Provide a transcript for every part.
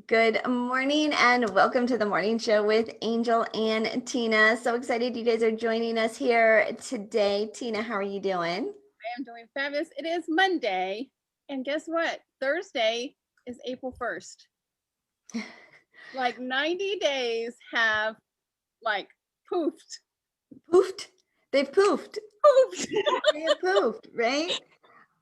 Good morning and welcome to the morning show with Angel and Tina. So excited you guys are joining us here today. Tina, how are you doing? I am doing fabulous. It is Monday, and guess what? Thursday is April 1st. Like 90 days have like poofed. Poofed. They've poofed. Poofed. They have poofed, right?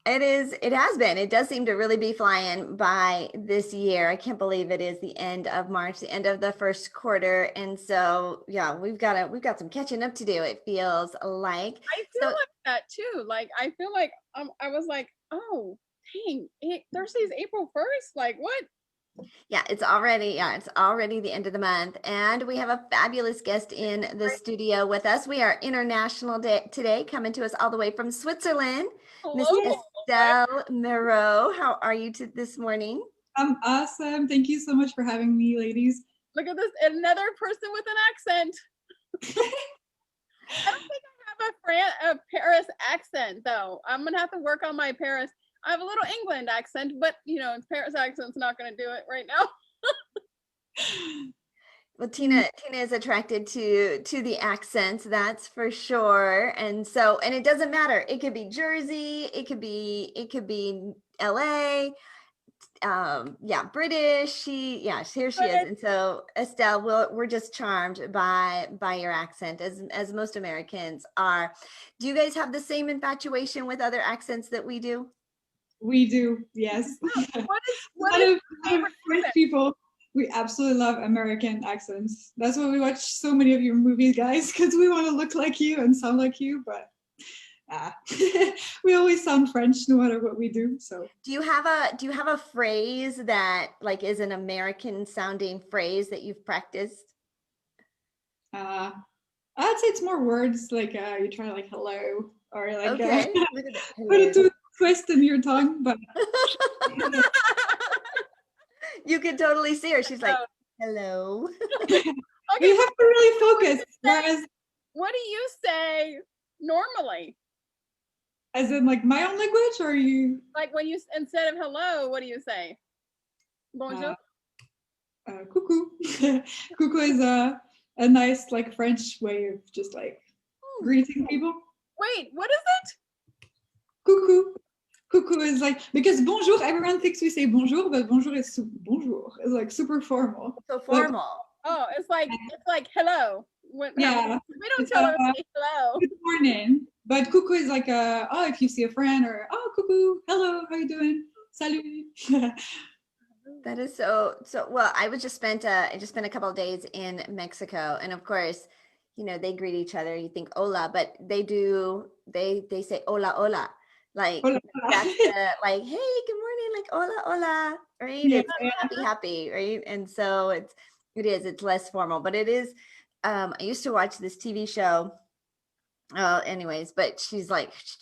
It has been. It does seem to really be flying by this year. I can't believe it is the end of March, the end of the first quarter. And so, yeah, we've got some catching up to do, it feels like. I feel So like that too. Like I feel like I was like, oh dang, Thursday's April 1st. Like what? it's already the end of the month. And we have a fabulous guest in the studio with us. We are International Day today, coming to us all the way from Switzerland. Miss Hello. Estelle Merrot, how are you this morning? I'm awesome. Thank you so much for having me, ladies. Look at this. Another person with an accent. I don't think I have a Paris accent though. I'm gonna have to work on my Paris. I have a little England accent, but Paris accent's not gonna do it right now. Well, Tina is attracted to the accents, that's for sure. And so, and it doesn't matter. It could be Jersey, it could be LA, yeah, British. Here she is. And so Estelle, we're just charmed by your accent, as most Americans are. Do you guys have the same infatuation with other accents that we do? We do, yes. What A is lot of French people, we absolutely love American accents. That's why we watch so many of your movies, guys, because we want to look like you and sound like you, but we always sound French no matter what we do. So do you have a phrase that like is an American sounding phrase that you've practiced? I'd say it's more words like you try like hello or like Okay. put a twist in your tongue, but you can totally see her. She's like, hello. Okay, you have to really focus. Whereas, what do you say normally? As in like my own language, or you? Like when you, instead of hello, what do you say? Bonjour. Coucou. Coucou is a nice like French way of just like greeting people. Wait, what is it? Coucou. Coucou is like, because bonjour, everyone thinks we say bonjour, but bonjour is bonjour. It's like super formal. So formal. Like, oh, it's like hello. Yeah. We don't tell them to say hello. Good morning. But coucou is like if you see a friend, or coucou, hello, how you doing? Salut. That is so well. I just spent a couple of days in Mexico, and of course, they greet each other. You think hola, but they say hola hola. Like Hola. that's like, hey, good morning, like hola hola, right? Yeah. It's happy, right? And so it's less formal, but it is. I used to watch this TV show. Anyways, but she's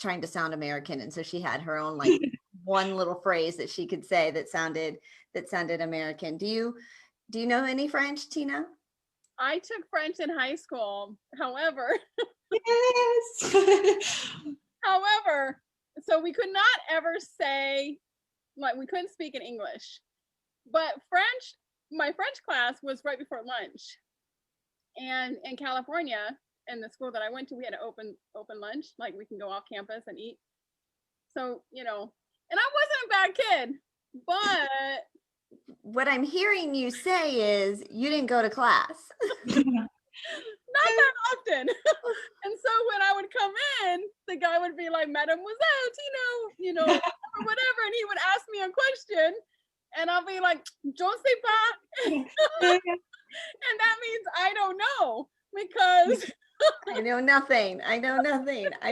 trying to sound American, and so she had her own like one little phrase that she could say that sounded American. Do you know any French, Tina? I took French in high school. However, yes. However, so we could not ever say, like, we couldn't speak in English. But my French class was right before lunch. And in California, in the school that I went to, we had an open lunch, like we can go off campus and eat. So, and I wasn't a bad kid, but what I'm hearing you say is you didn't go to class. not that often. And so when I would come in, the guy would be like, Mademoiselle, Tino, or whatever. And he would ask me a question and I'll be like, je ne sais pas. And that means I don't know, because I know nothing. I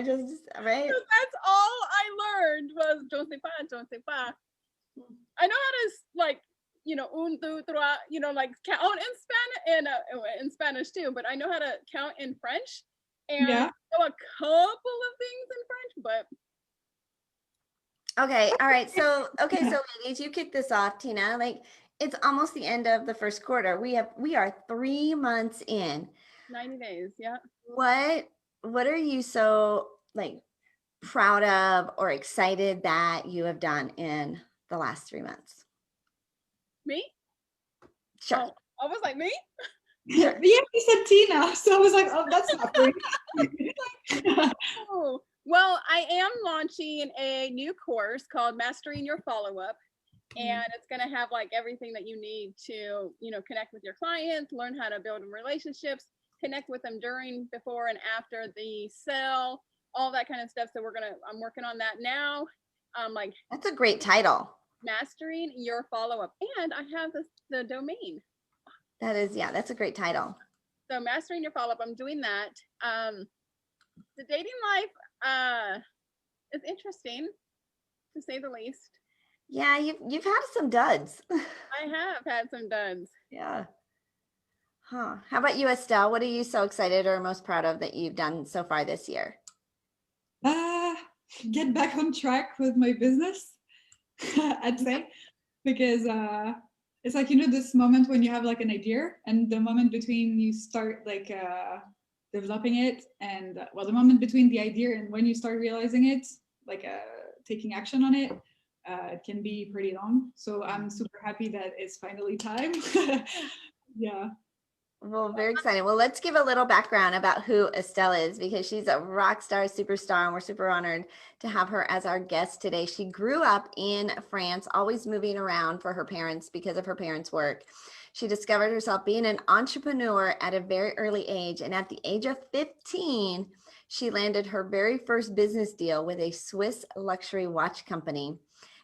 just, right? That's all I learned was je ne sais pas, je ne sais pas. I know how to like, un, dos, trois, like count in Spanish too, but I know how to count in French and know a couple of things in French, but okay, all right. So ladies, you kick this off, Tina. Like, it's almost the end of the first quarter. We are 3 months in. 90 days, yeah. What are you so like proud of or excited that you have done in the last 3 months? Me? Sure. Oh, I was like, me? Sure. Yeah, you said Tina, so I was like, oh, that's not free. Oh, well, I am launching a new course called Mastering Your Follow-Up. And it's going to have like everything that you need to, connect with your clients, learn how to build relationships, connect with them during, before, and after the sale, all that kind of stuff. So I'm working on that now. Like That's a great title. Mastering Your Follow-Up. And I have the domain. That is, yeah, that's a great title. So Mastering Your Follow-Up, I'm doing that. The dating life is interesting, to say the least. Yeah, you've had some duds. I have had some duds. Yeah. Huh. How about you, Estelle? What are you so excited or most proud of that you've done so far this year? Get back on track with my business, I'd say, because it's like, this moment when you have like an idea and the moment between you start like developing it and the moment between the idea and when you start realizing it, like taking action on it, it can be pretty long. So I'm super happy that it's finally time. Yeah. Well, very exciting. Well, let's give a little background about who Estelle is because she's a rock star, superstar, and we're super honored to have her as our guest today. She grew up in France, always moving around for her parents because of her parents' work. She discovered herself being an entrepreneur at a very early age, and at the age of 15, she landed her very first business deal with a Swiss luxury watch company.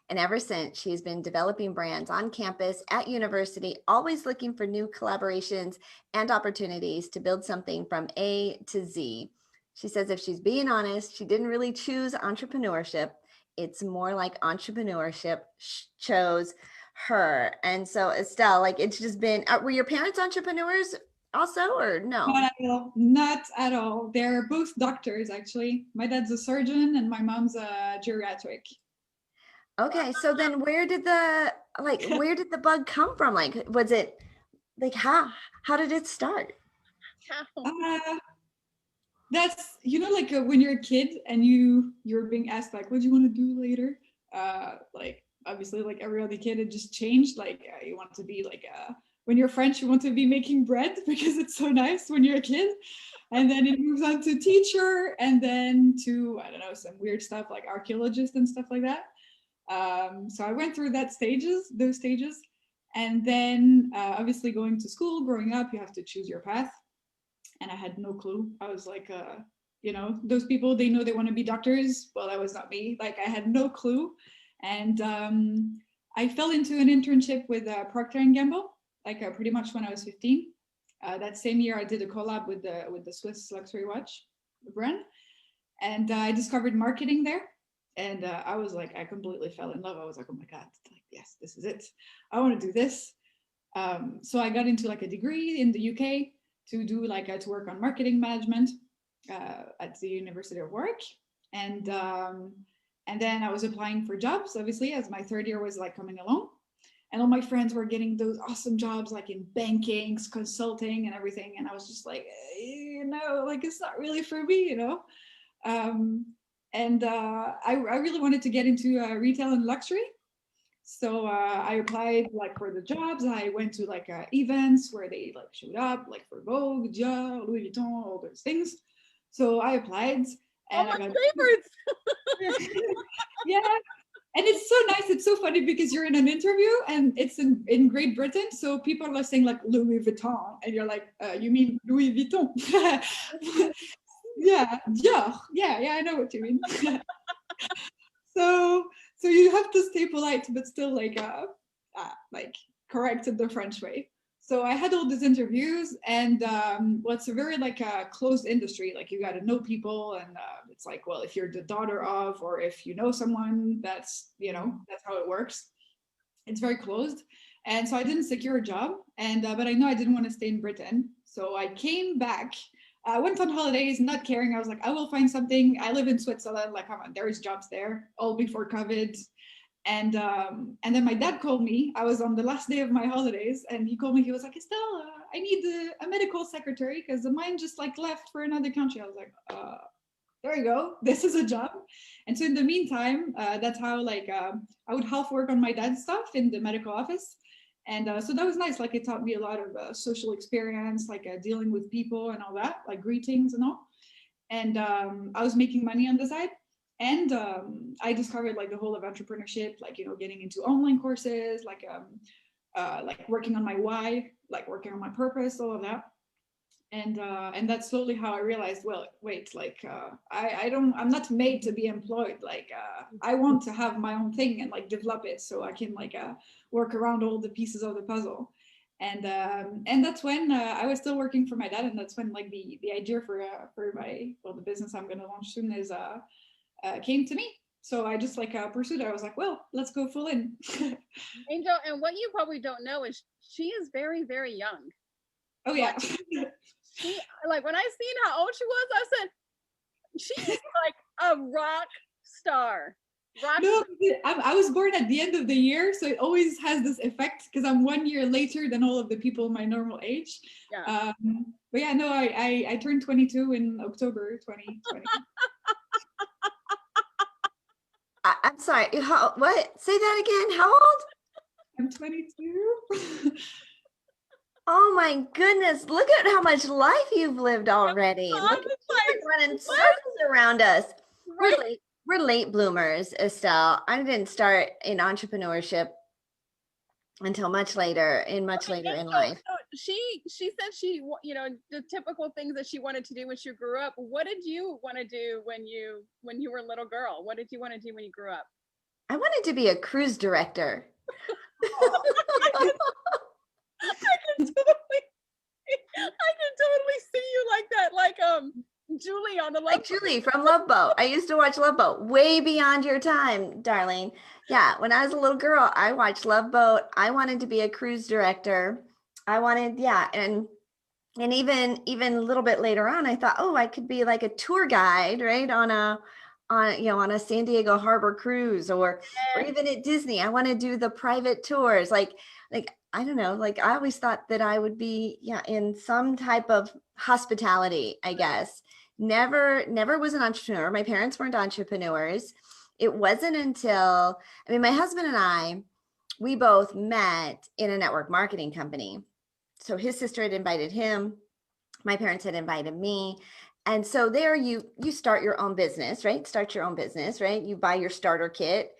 And ever since, she's been developing brands on campus, at university, always looking for new collaborations and opportunities to build something from A to Z. She says if she's being honest, she didn't really choose entrepreneurship. It's more like entrepreneurship chose her. And so, Estelle, like it's just been, were your parents entrepreneurs also, or no? Not at all. Not at all. They're both doctors, actually. My dad's a surgeon and my mom's a geriatric. Okay, so then where did the bug come from? Like, was it like how did it start? Uh, that's like when you're a kid and you're being asked like, what do you want to do later? Like obviously like every other kid, it just changed. Like you want to be like when you're French, you want to be making bread because it's so nice when you're a kid. And then it moves on to teacher and then to, I don't know, some weird stuff like archaeologist and stuff like that. So I went through those stages. And then obviously going to school, growing up, you have to choose your path. And I had no clue. I was like, those people, they know they want to be doctors. Well, that was not me. Like I had no clue. And I fell into an internship with Procter & Gamble, like pretty much when I was 15. That same year, I did a collab with the Swiss luxury watch brand. And I discovered marketing there. And I was like, I completely fell in love. I was like, oh my God, like, yes, this is it. I want to do this. So I got into like a degree in the UK to do to work on marketing management at the University of Warwick. And then I was applying for jobs, obviously, as my third year was like coming along. And all my friends were getting those awesome jobs like in banking, consulting and everything. And I was just like, like it's not really for me, And I really wanted to get into retail and luxury. So I applied like for the jobs. I went to like events where they like showed up, like for Vogue, Dior, Louis Vuitton, all those things. So I applied and I got favorites. Yeah. And it's so nice. It's so funny because you're in an interview and it's in Great Britain. So people are saying like Louis Vuitton and you're like, you mean Louis Vuitton? Yeah, yeah, I know what you mean. So you have to stay polite, but still like correct it the French way. So I had all these interviews, and it's a very like closed industry. Like you got to know people, and it's like, well, if you're the daughter of, or if you know someone, that's that's how it works. It's very closed, and so I didn't secure a job, and but I know I didn't want to stay in Britain, so I came back. I went on holidays, not caring. I was like, I will find something. I live in Switzerland. Like, come on, there is jobs there. All before COVID. And then my dad called me. I was on the last day of my holidays, and he called me. He was like, Estelle, I need a medical secretary because mine just like left for another country. I was like, there you go. This is a job. And so in the meantime, that's how like I would half work on my dad's stuff in the medical office. And so that was nice. Like it taught me a lot of social experience, like dealing with people and all that, like greetings and all. And I was making money on the side. And I discovered like the whole of entrepreneurship, like, getting into online courses, like working on my why, like working on my purpose, all of that. And that's slowly how I realized, well, wait, like I'm not made to be employed. Like I want to have my own thing and like develop it so I can like work around all the pieces of the puzzle. And that's when I was still working for my dad, and that's when like the idea for my, well, the business I'm going to launch soon is came to me. So I just like pursued it. I was like, well, let's go full in. Angel, and what you probably don't know is she is very, very young. Oh yeah. She, like when I seen how old she was, I said, she's like a rock star. No, I was born at the end of the year, so it always has this effect because I'm 1 year later than all of the people my normal age. Yeah. But yeah, no, I turned 22 in October 2020. I'm sorry. What? Say that again. How old? I'm 22. Oh my goodness. Look at how much life you've lived already. Look at you running circles around us. Right. We're late bloomers, Estelle. I didn't start in entrepreneurship until much later in life. So she said she, the typical things that she wanted to do when she grew up. What did you want to do when you were a little girl? What did you want to do when you grew up? I wanted to be a cruise director. I can totally see you like that, like Julie on the Love Boat. Julie from Love Boat. I used to watch Love Boat, way beyond your time, darling. Yeah, when I was a little girl, I watched Love Boat. I wanted to be a cruise director. And even a little bit later on, I thought, oh, I could be like a tour guide, right, on a San Diego Harbor cruise, or even at Disney. I want to do the private tours, like I don't know, like I always thought that I would be in some type of hospitality, I guess. Never was an entrepreneur. My parents weren't entrepreneurs. It wasn't until, my husband and I, we both met in a network marketing company. So his sister had invited him. My parents had invited me. And so there you start your own business, right? Start your own business, right? You buy your starter kit,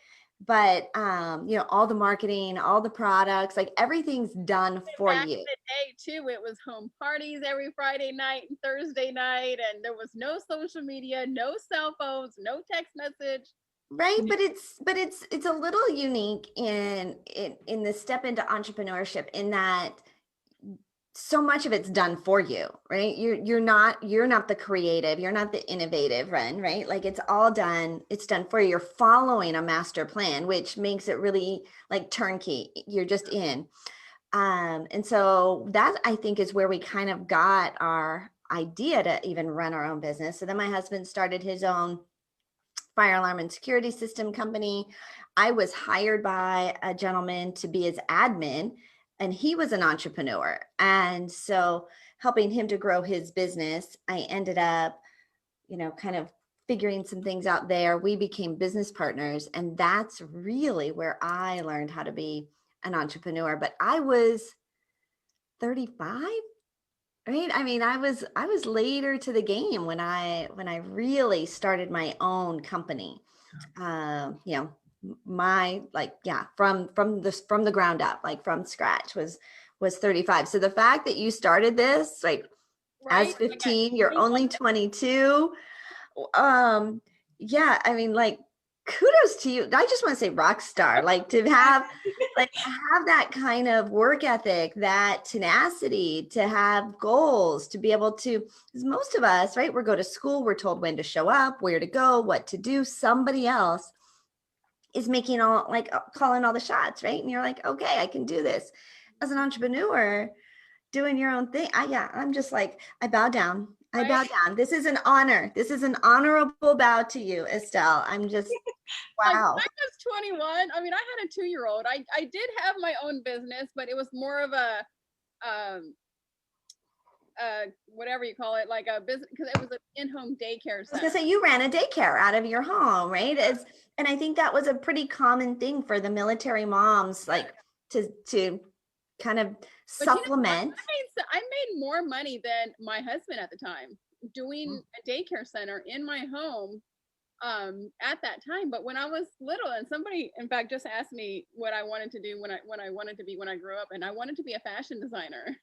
but all the marketing, all the products, like everything's done for back you. in the day too, it was home parties every Friday night and Thursday night, and there was no social media, no cell phones, no text message. Right, but it's a little unique in the step into entrepreneurship, in that so much of it's done for you, right? You're not the creative, you're not the innovative one, right? Like it's done for you. You're following a master plan, which makes it really like turnkey. You're just in. And so that, I think, is where we kind of got our idea to even run our own business. So then my husband started his own fire alarm and security system company. I was hired by a gentleman to be his admin, and he was an entrepreneur. And so helping him to grow his business, I ended up, kind of figuring some things out there. We became business partners, and that's really where I learned how to be an entrepreneur. But I was 35, right? I was later to the game when I really started my own company. My from the ground up, like from scratch, was 35. So the fact that you started this like as 15, you're only 22. Like kudos to you. I just want to say rock star, like to have that kind of work ethic, that tenacity, to have goals, to be able to, because most of us, right, we go to school, we're told when to show up, where to go, what to do. Somebody else is making calling all the shots, right? And you're like, okay, I can do this. As an entrepreneur, doing your own thing, I'm just like, I bow down. I bow down. This is an honor. This is an honorable bow to you, Estelle. I'm just, wow. Like, I was 21. I had a 2-year-old. I did have my own business, but it was more of a, whatever you call it, like a business, because it was an in-home daycare center. I was gonna say, you ran a daycare out of your home, right? And I think that was a pretty common thing for the military moms, like to kind of But you know what? supplement. I made more money than my husband at the time doing a daycare center in my home at that time. But when I was little, and somebody in fact just asked me what I wanted to do when I wanted to be when I grew up, and I wanted to be a fashion designer.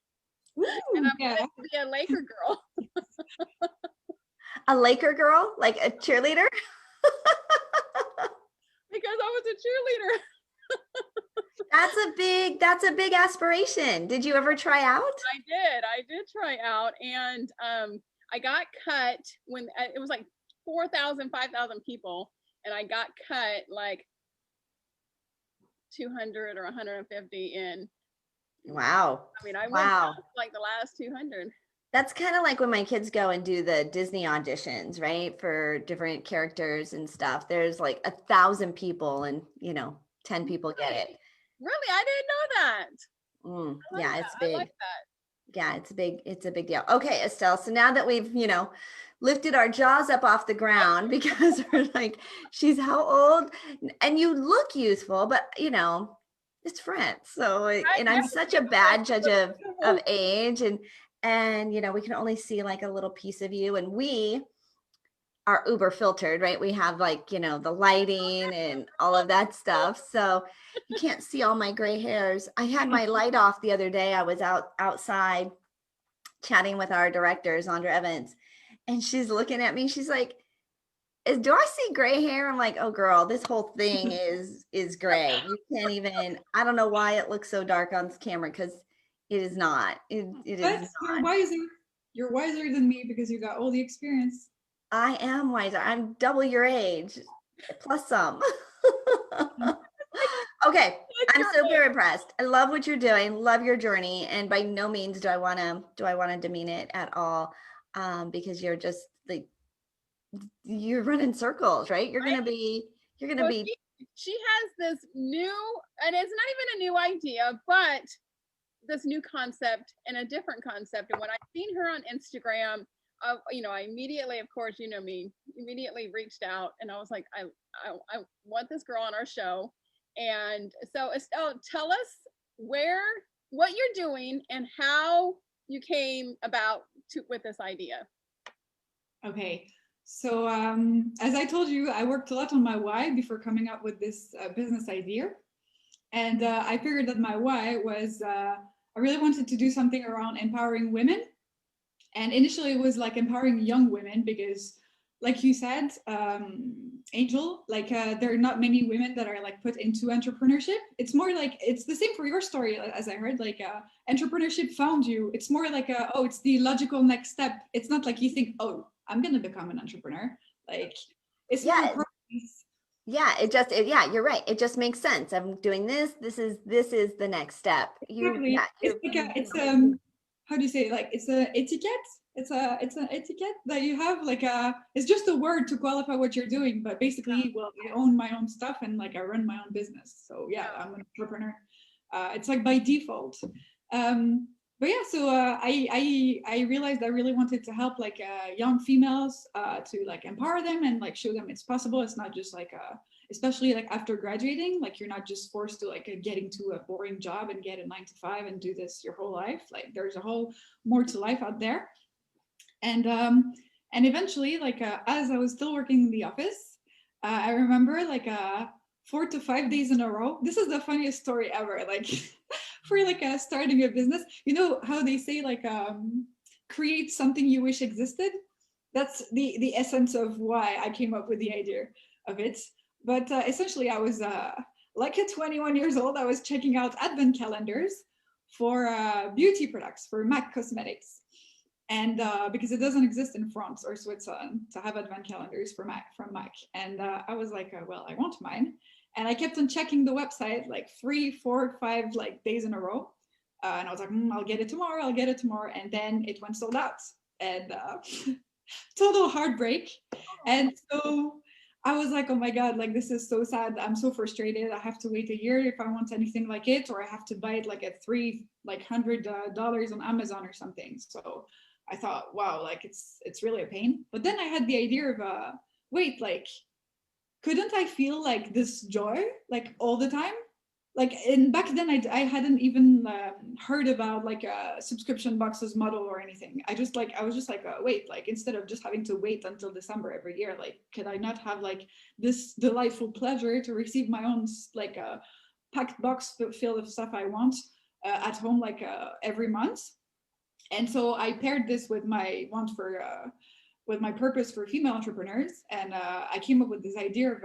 And I Yeah. wanted to be a Laker girl. A Laker girl, like a cheerleader? Because I was a cheerleader. That's a big aspiration. Did you ever try out? I did try out, and I got cut when it was like 4,000, 5,000 people, and I got cut like 200 or 150 in. Wow. I mean, I went Wow. like the last 200. That's kind of like when my kids go and do the Disney auditions, right? For different characters and stuff. There's like 1,000 people and, 10 people get it. Really? I didn't know that. Yeah, it's I like big. that. Yeah, it's a big deal. Okay, Estelle. So now that we've, lifted our jaws up off the ground because we're like, she's how old? And you look youthful, but it's France. So, and I'm such a bad judge of age, and we can only see like a little piece of you, and we are uber filtered, right? We have like, the lighting and all of that stuff. So you can't see all my gray hairs. I had my light off the other day. I was outside chatting with our director, Zandra Evans, and she's looking at me. She's like, do I see gray hair? I'm like, oh girl, this whole thing is gray. You can't even, I don't know why it looks so dark on this camera, because it is not. It But is you're not. wiser. You're wiser than me because you got all the experience. I am wiser. I'm double your age, plus some. Okay, I'm super impressed. I love what you're doing. Love your journey, and by no means do I want to demean it at all, because you're just like, you're running circles, right? You're gonna be. She has this new, and it's not even a new idea, but this new concept and a different concept. And when I seen her on Instagram, I immediately, of course, you know me, immediately reached out, and I was like, I want this girl on our show. And so, Estelle, tell us what you're doing and how you came about with this idea. Okay. So as I told you, I worked a lot on my why before coming up with this business idea. And I figured that my why was I really wanted to do something around empowering women. And initially it was like empowering young women because, like you said, Angel, like there are not many women that are like put into entrepreneurship. It's more like, it's the same for your story, as I heard, like entrepreneurship found you. It's more like, it's the logical next step. It's not like you think, oh, I'm going to become an entrepreneur. Like it's more yeah, yeah, you're right. It just makes sense. I'm doing this. This is the next step. Exactly. It's like it's how do you say it? Like it's a etiquette. It's an etiquette that you have, like it's just a word to qualify what you're doing, but basically, well, I own my own stuff and like I run my own business. So yeah, I'm an entrepreneur. It's like by default. But yeah, so I realized I really wanted to help like young females to like empower them and like show them it's possible. It's not just like especially like after graduating, like you're not just forced to like get into a boring job and get a 9 to 5 and do this your whole life. Like there's a whole more to life out there. And eventually, like as I was still working in the office, I remember like 4 to 5 days in a row. This is the funniest story ever. Like for like starting a business, you know how they say like create something you wish existed. That's the essence of why I came up with the idea of it. But essentially, I was like at 21 years old. I was checking out advent calendars for beauty products for MAC Cosmetics. And because it doesn't exist in France or Switzerland to have advent calendars from MAC. And I was like, well, I want mine. And I kept on checking the website like 3, 4, 5 like days in a row. And I was like, I'll get it tomorrow. And then it went sold out. And total heartbreak. And so I was like, oh my God, like this is so sad. I'm so frustrated. I have to wait a year if I want anything like it, or I have to buy it like at $300 on Amazon or something. So I thought, wow, like it's really a pain. But then I had the idea of wait, like couldn't I feel like this joy like all the time? like in back then I hadn't even heard about like a subscription boxes model or anything. I was just like wait, like instead of just having to wait until December every year, like could I not have like this delightful pleasure to receive my own like packed box filled of stuff I want at home like every month. And so I paired this with my want for with my purpose for female entrepreneurs, and I came up with this idea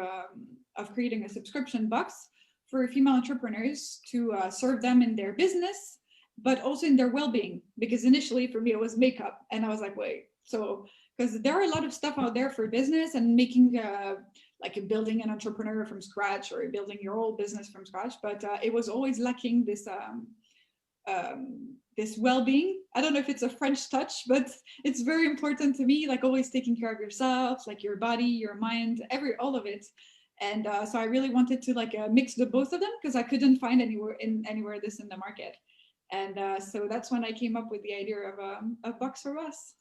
of creating a subscription box for female entrepreneurs to serve them in their business, but also in their well-being. Because initially for me it was makeup, and I was like, wait, so because there are a lot of stuff out there for business and making like building an entrepreneur from scratch or building your whole business from scratch, but it was always lacking this well-being. I don't know if it's a French touch, but it's very important to me, like always taking care of yourself, like your body, your mind, all of it. And so I really wanted to like mix the both of them because I couldn't find anywhere this in the market. And so that's when I came up with the idea of a box for us.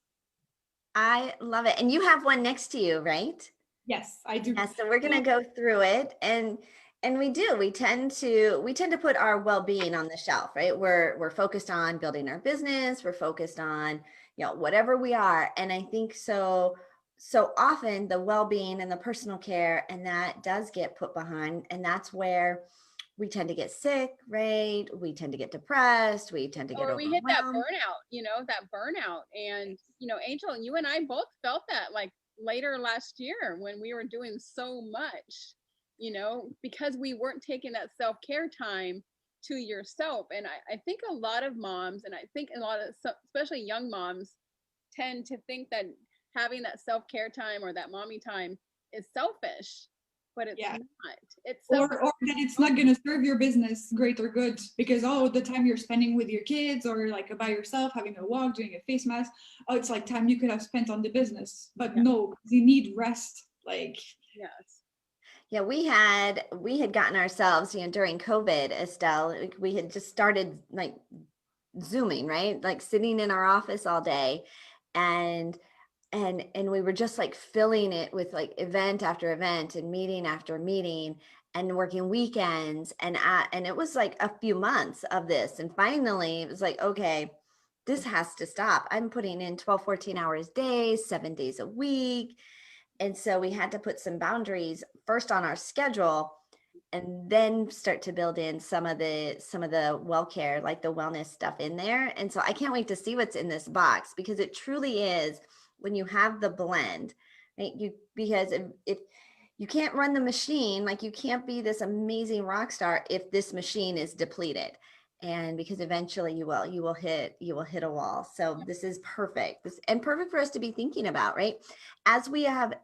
I love it. And you have one next to you, right? Yes, I do. Yeah, so we're gonna go through it, and we tend to put our well-being on the shelf, right? We're focused on building our business, we're focused on, whatever we are. And I think so often the well-being and the personal care and that does get put behind, and that's where we tend to get sick, right? We tend to get depressed, we tend to get Or we hit that overwhelmed. burnout. And, Angel, you and I both felt that like later last year when we were doing so much, because we weren't taking that self-care time to yourself. And I think a lot of moms, and I think a lot of, especially young moms, tend to think that having that self-care time or that mommy time is selfish, but it's not. It's or that it's not going to serve your business great or good because the time you're spending with your kids or like by yourself having a walk, doing a face mask, it's like time you could have spent on the business. But no, you need rest. Like yes. Yeah, we had gotten ourselves, during COVID, Estelle, we had just started like Zooming, right? Like sitting in our office all day, and we were just like filling it with like event after event and meeting after meeting and working weekends, and it was like a few months of this, and finally it was like, okay, this has to stop. I'm putting in 12, 14 hours days, 7 days a week. And so we had to put some boundaries first on our schedule, and then start to build in some of the well care, like the wellness stuff in there. And so I can't wait to see what's in this box, because it truly is, when you have the blend, right? Because if you can't run the machine, like you can't be this amazing rock star if this machine is depleted. And because eventually you will hit a wall. So this is perfect. Perfect for us to be thinking about, right? As we have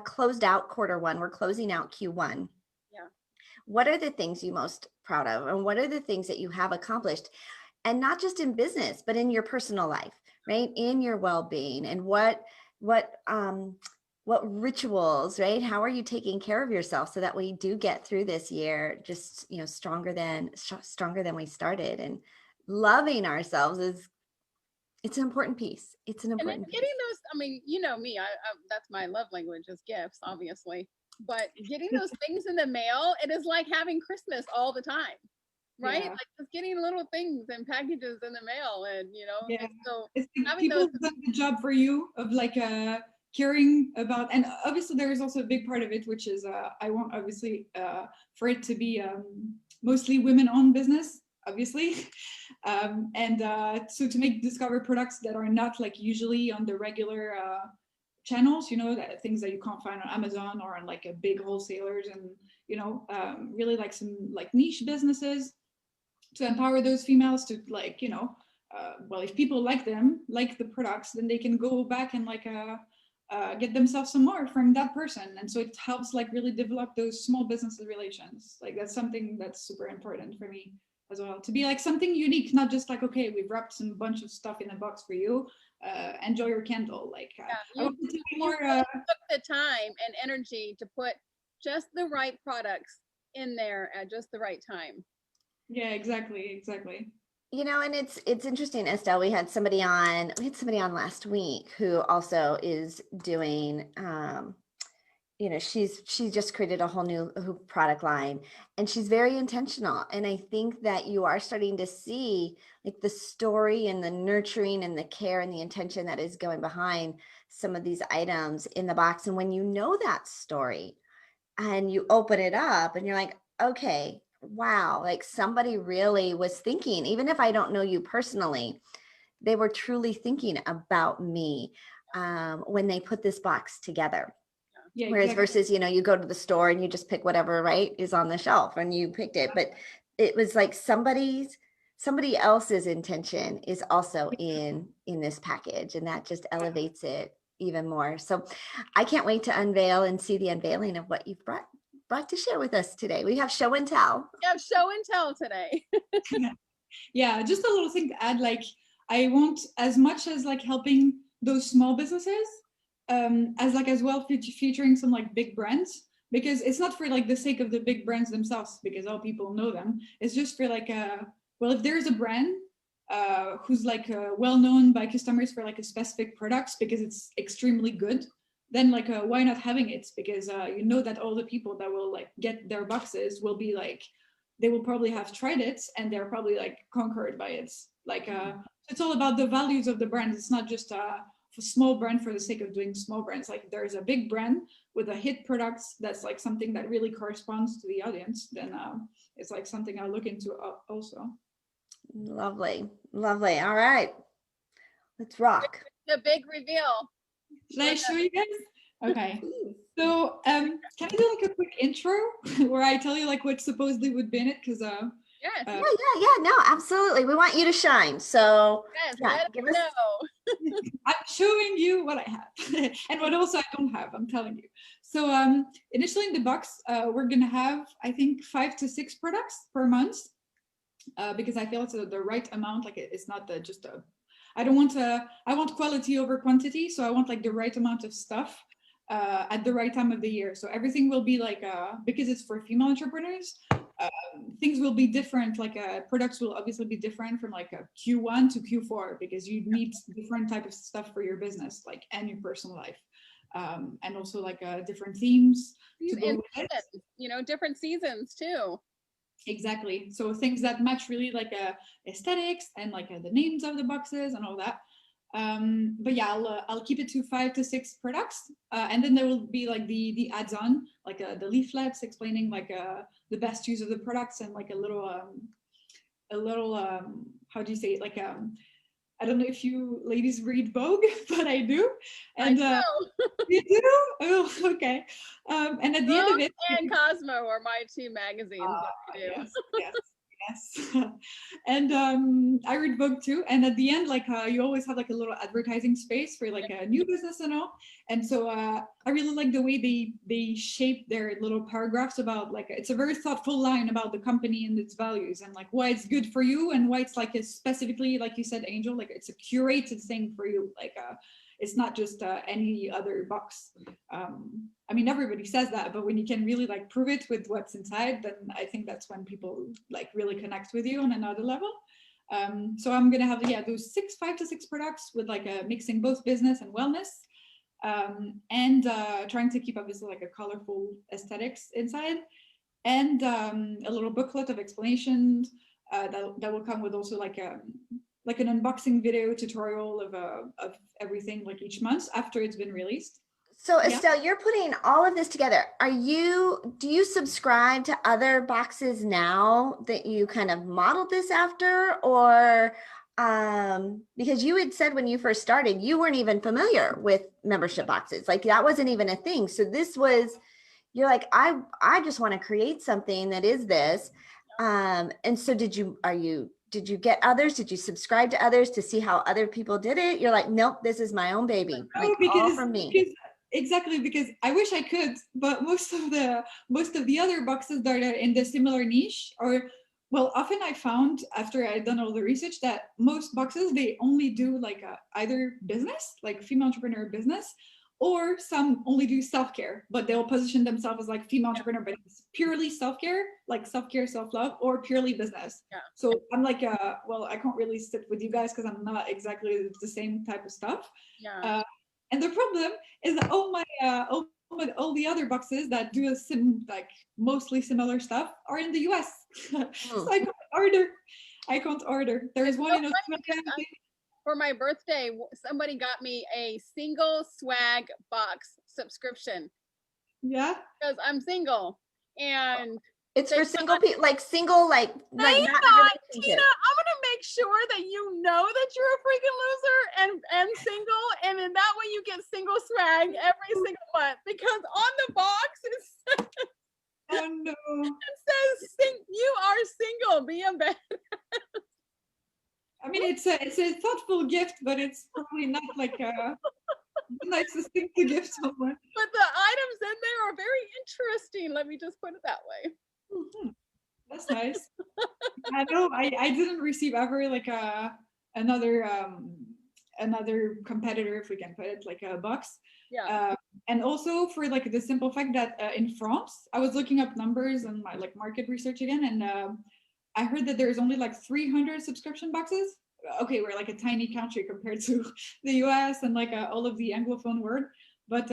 closed out Q1, we're closing out Q1. Yeah. What are the things you most proud of, and what are the things that you have accomplished, and not just in business, but in your personal life, right? In your well-being, and what rituals, right? How are you taking care of yourself so that we do get through this year just, stronger than we started? And loving ourselves it's an important piece. It's an important piece. Getting those, I mean, you know me, I that's my love language is gifts, obviously. But getting those things in the mail, it is like having Christmas all the time, right? Yeah. Like just getting little things and packages in the mail, and Yeah. and so It's like having people those. have done the job for you of like caring about, and obviously there is also a big part of it, which is I want obviously for it to be mostly women-owned business, obviously. And so to make discover products that are not like usually on the regular channels, things that you can't find on Amazon or on like a big wholesalers, and really like some like niche businesses, to empower those females to like well, if people like the products, then they can go back and like get themselves some more from that person. And so it helps like really develop those small business relations. Like that's something that's super important for me as well, to be like something unique, not just like, okay, we've wrapped some bunch of stuff in a box for you, enjoy your candle. Like I want to be more really took the time and energy to put just the right products in there at just the right time. yeah, exactly. And it's interesting, Estelle. We had somebody on last week who also is doing you know, she just created a whole new product line, and she's very intentional. And I think that you are starting to see like the story and the nurturing and the care and the intention that is going behind some of these items in the box. And when you know that story and you open it up and you're like, okay, wow, like somebody really was thinking, even if I don't know you personally, they were truly thinking about me when they put this box together. Yeah, Whereas exactly. versus, you know, you go to the store and you just pick whatever, right, is on the shelf and you picked it. But it was like somebody else's intention is also in this package, and that just elevates it even more. So I can't wait to unveil and see the unveiling of what you've brought to share with us today. We have show and tell. We have show and tell today. Yeah, just a little thing to add, like I want as much as like helping those small businesses, as like as well featuring some like big brands, because it's not for like the sake of the big brands themselves because all people know them. It's just for like well, if there's a brand who's like well known by customers for like a specific products because it's extremely good, then like why not having it? Because you know that all the people that will like get their boxes will be like, they will probably have tried it and they're probably like conquered by it. Like it's all about the values of the brand. It's not just a small brand for the sake of doing small brands. Like there's a big brand with a hit product that's like something that really corresponds to the audience, then it's like something I look into also. Lovely. Lovely. All right. Let's rock. The big reveal. Should I show you guys? Okay. So can I do like a quick intro where I tell you like what supposedly would be in it? Because Yes. Yeah. No, absolutely. We want you to shine. So Yes. yeah, Let give us us. know. I'm showing you what I have and what also I don't have, I'm telling you. So initially in the box, we're gonna have, I think, 5 to 6 products per month because I feel it's the right amount. Like it's not just a, I don't want to, I want quality over quantity. So I want like the right amount of stuff at the right time of the year. So everything will be like, because it's for female entrepreneurs, things will be different. Like products will obviously be different from like a Q1 to Q4 because you need different type of stuff for your business, like and your personal life, and also like different themes to go And with it. seasons, you know, different seasons too. Exactly. So things that match really like aesthetics and like the names of the boxes and all that. But yeah, I'll keep it to 5 to 6 products, and then there will be like the add-on, like the leaflets explaining like the best use of the products and like a little how do you say it, like I don't know if you ladies read Vogue, but I do, and you do. Oh, okay. And at the end of Vogue it, and Cosmo are my 2 magazines that I do. yes, yes, yes. And I read Vogue too. And at the end, like you always have like a little advertising space for like a new business and all. And so I really like the way they shape their little paragraphs about like it's a very thoughtful line about the company and its values and like why it's good for you and why it's like a specifically, like you said, Angel, like it's a curated thing for you. Like it's not just any other box. I mean, everybody says that, but when you can really like prove it with what's inside, then I think that's when people like really connect with you on another level. So I'm gonna have those 5 to 6 products with like a mixing both business and wellness, and trying to keep obviously like a colorful aesthetics inside, and a little booklet of explanations that will come with also like an unboxing video tutorial of everything like each month after it's been released. So Yeah. Estelle, you're putting all of this together. Do you subscribe to other boxes now that you kind of modeled this after, or because you had said when you first started, you weren't even familiar with membership boxes. Like that wasn't even a thing. So this was, you're like, I just want to create something that is this. And so did you get others? Did you subscribe to others to see how other people did it? You're like, nope, this is my own baby. Like all from me. Exactly, because I wish I could, but most of the other boxes that are in the similar niche, or well, often I found after I'd done all the research that most boxes they only do like either business, like female entrepreneur business, or some only do self-care, but they'll position themselves as like female entrepreneur, but it's purely self-care, like self-care, self-love, or purely business. Yeah. So I'm like, well, I can't really sit with you guys because I'm not exactly the same type of stuff. Yeah. And the problem is that all all the other boxes that do like mostly similar stuff are in the US. So I can't order. I can't order. There is one in Australia. For my birthday, somebody got me a single swag box subscription. Yeah. Because I'm single. And it's for single people, like single, like not in a Tina, relationship. I'm gonna make sure that you know that you're a freaking loser and single, and in that way you get single swag every single month. Because on the box Oh no. it says you are single, be a bed. I mean, it's a thoughtful gift, but it's probably not like the nicest thing to give someone. But the items in there are very interesting. Let me just put it that way. Mm-hmm. That's nice. I know. I didn't receive ever like another competitor, if we can put it, like a box. Yeah. And also for like the simple fact that in France, I was looking up numbers and my like market research again, and I heard that there's only like 300 subscription boxes. Okay, we're like a tiny country compared to the US and like all of the Anglophone world. But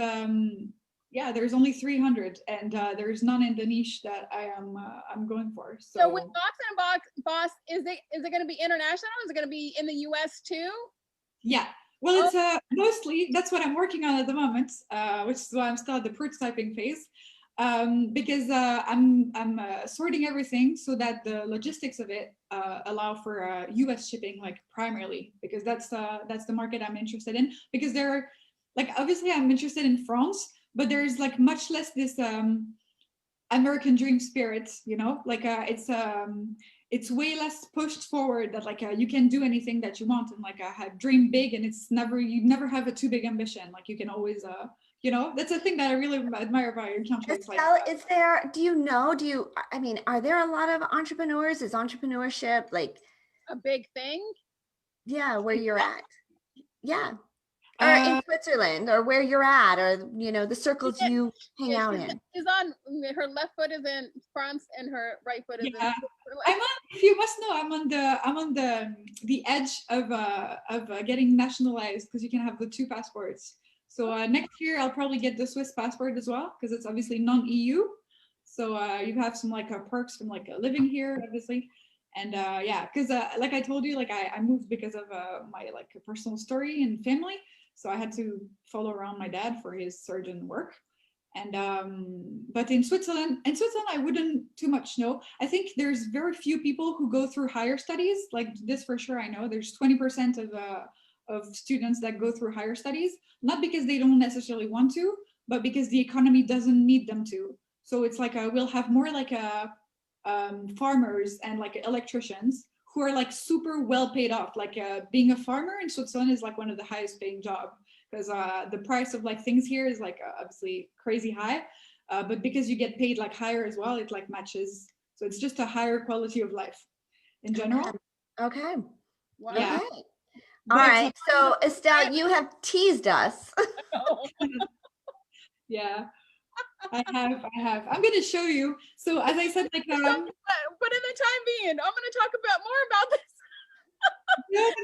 yeah, there's only 300, and there's none in the niche that I'm going for. So with Box and Boss, is it going to be international? Is it going to be in the US too? Yeah. Well, it's mostly, that's what I'm working on at the moment, which is why I'm still at the prototyping phase. Because I'm sorting everything so that the logistics of it allow for US shipping, like primarily, because that's the market I'm interested in. Because there are, like, obviously I'm interested in France, but there's like much less this American dream spirit, you know, like it's way less pushed forward that like you can do anything that you want, and like dream big, and you never have a too big ambition. Like you can always you know, that's a thing that I really admire about your country. Estelle, is there, I mean, are there a lot of entrepreneurs? Is entrepreneurship like a big thing? Yeah, where you're at. Yeah. Or in Switzerland, or where you're at, or, you know, the circles you hang out in. She's on, her left foot is in France and her right foot is in Switzerland. If you must know, I'm on the edge of getting nationalized, because you can have the 2 passports. So next year I'll probably get the Swiss passport as well, because it's obviously non-EU. So you have some like perks from like living here, obviously. And yeah, because like I told you, like I moved because of my like personal story and family. So I had to follow around my dad for his surgeon work. And but in Switzerland, I wouldn't too much know. I think there's very few people who go through higher studies like this, for sure. I know there's 20% of students that go through higher studies, not because they don't necessarily want to, but because the economy doesn't need them to. So it's like we'll have more like farmers and like electricians who are like super well paid off. Like being a farmer in Switzerland is like one of the highest paying jobs, because the price of like things here is like obviously crazy high, but because you get paid like higher as well, it like matches. So it's just a higher quality of life in general. Okay. Wow. Yeah. Okay. All right. So Estelle, you have teased us. Yeah. I have. I'm gonna show you. So as I said, like but in the time being, I'm gonna talk about more about this.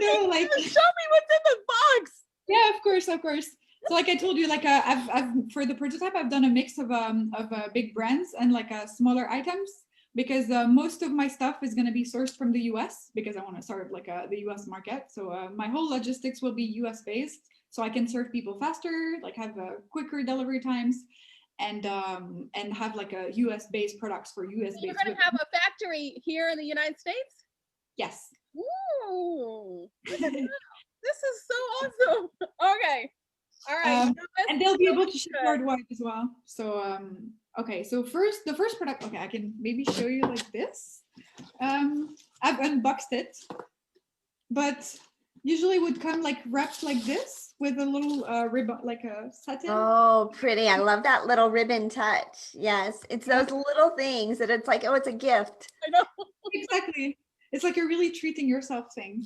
No, like show me what's in the box. Yeah, of course. So like I told you, like I've for the prototype, I've done a mix of big brands and like smaller items, because most of my stuff is going to be sourced from the US, because I want to serve like the US market. So my whole logistics will be US based, so I can serve people faster, like have quicker delivery times, and have like a US based products for US based. You're going to have a factory here in the United States? Yes. Ooh. This is so awesome. Okay. All right. And they'll be able to ship worldwide as well. So okay, so the first product, okay, I can maybe show you like this. I've unboxed it, but usually would come like wrapped like this with a little ribbon, like a satin. Oh, pretty. I love that little ribbon touch. Yes, it's those little things that it's like, oh, it's a gift. I know. Exactly. It's like a really treating yourself thing.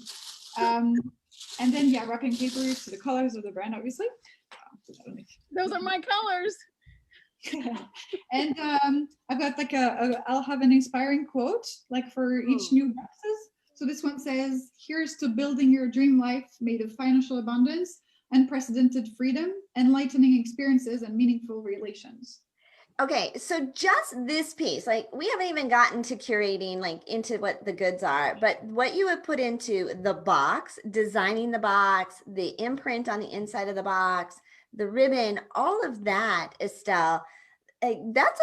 And then, yeah, wrapping papers to the colors of the brand, obviously. Those are my colors. And I've got like I'll have an inspiring quote like for each new boxes. So this one says, "Here's to building your dream life made of financial abundance, unprecedented freedom, enlightening experiences, and meaningful relations. Okay, so just this piece, like we haven't even gotten to curating like into what the goods are, but what you would put into the box, designing the box, the imprint on the inside of the box, the ribbon, all of that, Estelle, that's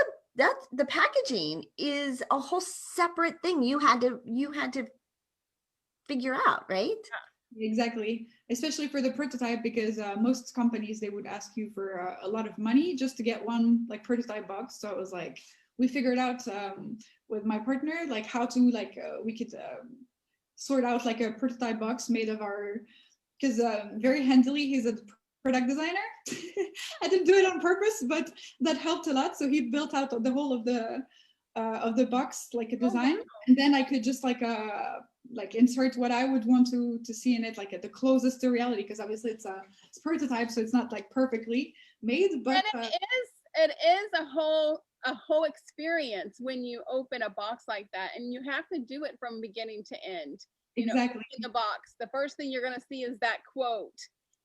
the packaging is a whole separate thing you had to figure out, right? Exactly, especially for the prototype, because most companies, they would ask you for a lot of money just to get one like prototype box. So it was like we figured out with my partner like how to like we could sort out like a prototype box made of our, because very handily he's a product designer. I didn't do it on purpose, but that helped a lot. So he built out the whole of the box like a design, and then I could just like insert what I would want to see in it, like at the closest to reality, because obviously it's a prototype, so it's not like perfectly made, but and it is a whole experience when you open a box like that, and you have to do it from beginning to end. Exactly. In the box, the first thing you're going to see is that quote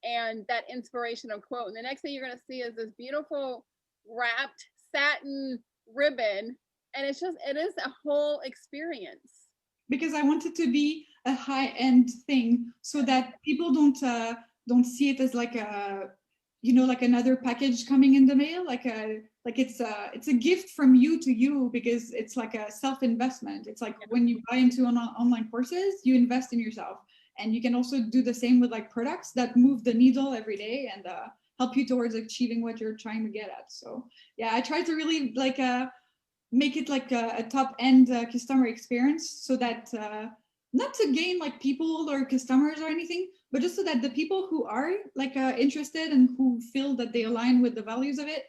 and that inspirational quote, and the next thing you're going to see is this beautiful wrapped satin ribbon, and it is a whole experience. Because I want it to be a high-end thing, so that people don't see it as like a, like another package coming in the mail, like it's a gift from you to you, because it's like a self-investment. It's like when you buy into online courses, you invest in yourself, and you can also do the same with like products that move the needle every day and help you towards achieving what you're trying to get at. So yeah, I try to really like make it like a top end customer experience, so that not to gain like people or customers or anything, but just so that the people who are like interested and who feel that they align with the values of it,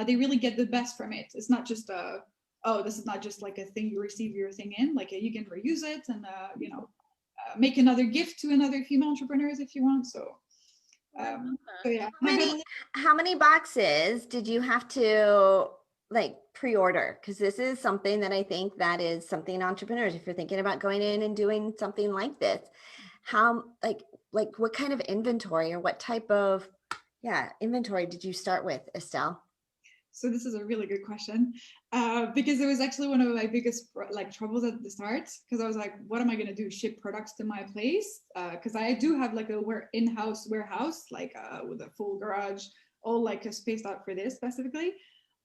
they really get the best from it. It's not just oh, this is not just like a thing you receive your thing in, like you can reuse it and make another gift to another female entrepreneurs if you want. So yeah. How many boxes did you have to like pre-order? Because this is something that I think that is something entrepreneurs, if you're thinking about going in and doing something like this, how like what kind of inventory or what type of inventory did you start with, Estelle? So this is a really good question, because it was actually one of my biggest like troubles at the start, because I was like, what am I going to do? Ship products to my place? Because I do have like a in-house warehouse, like with a full garage, all like spaced out for this specifically.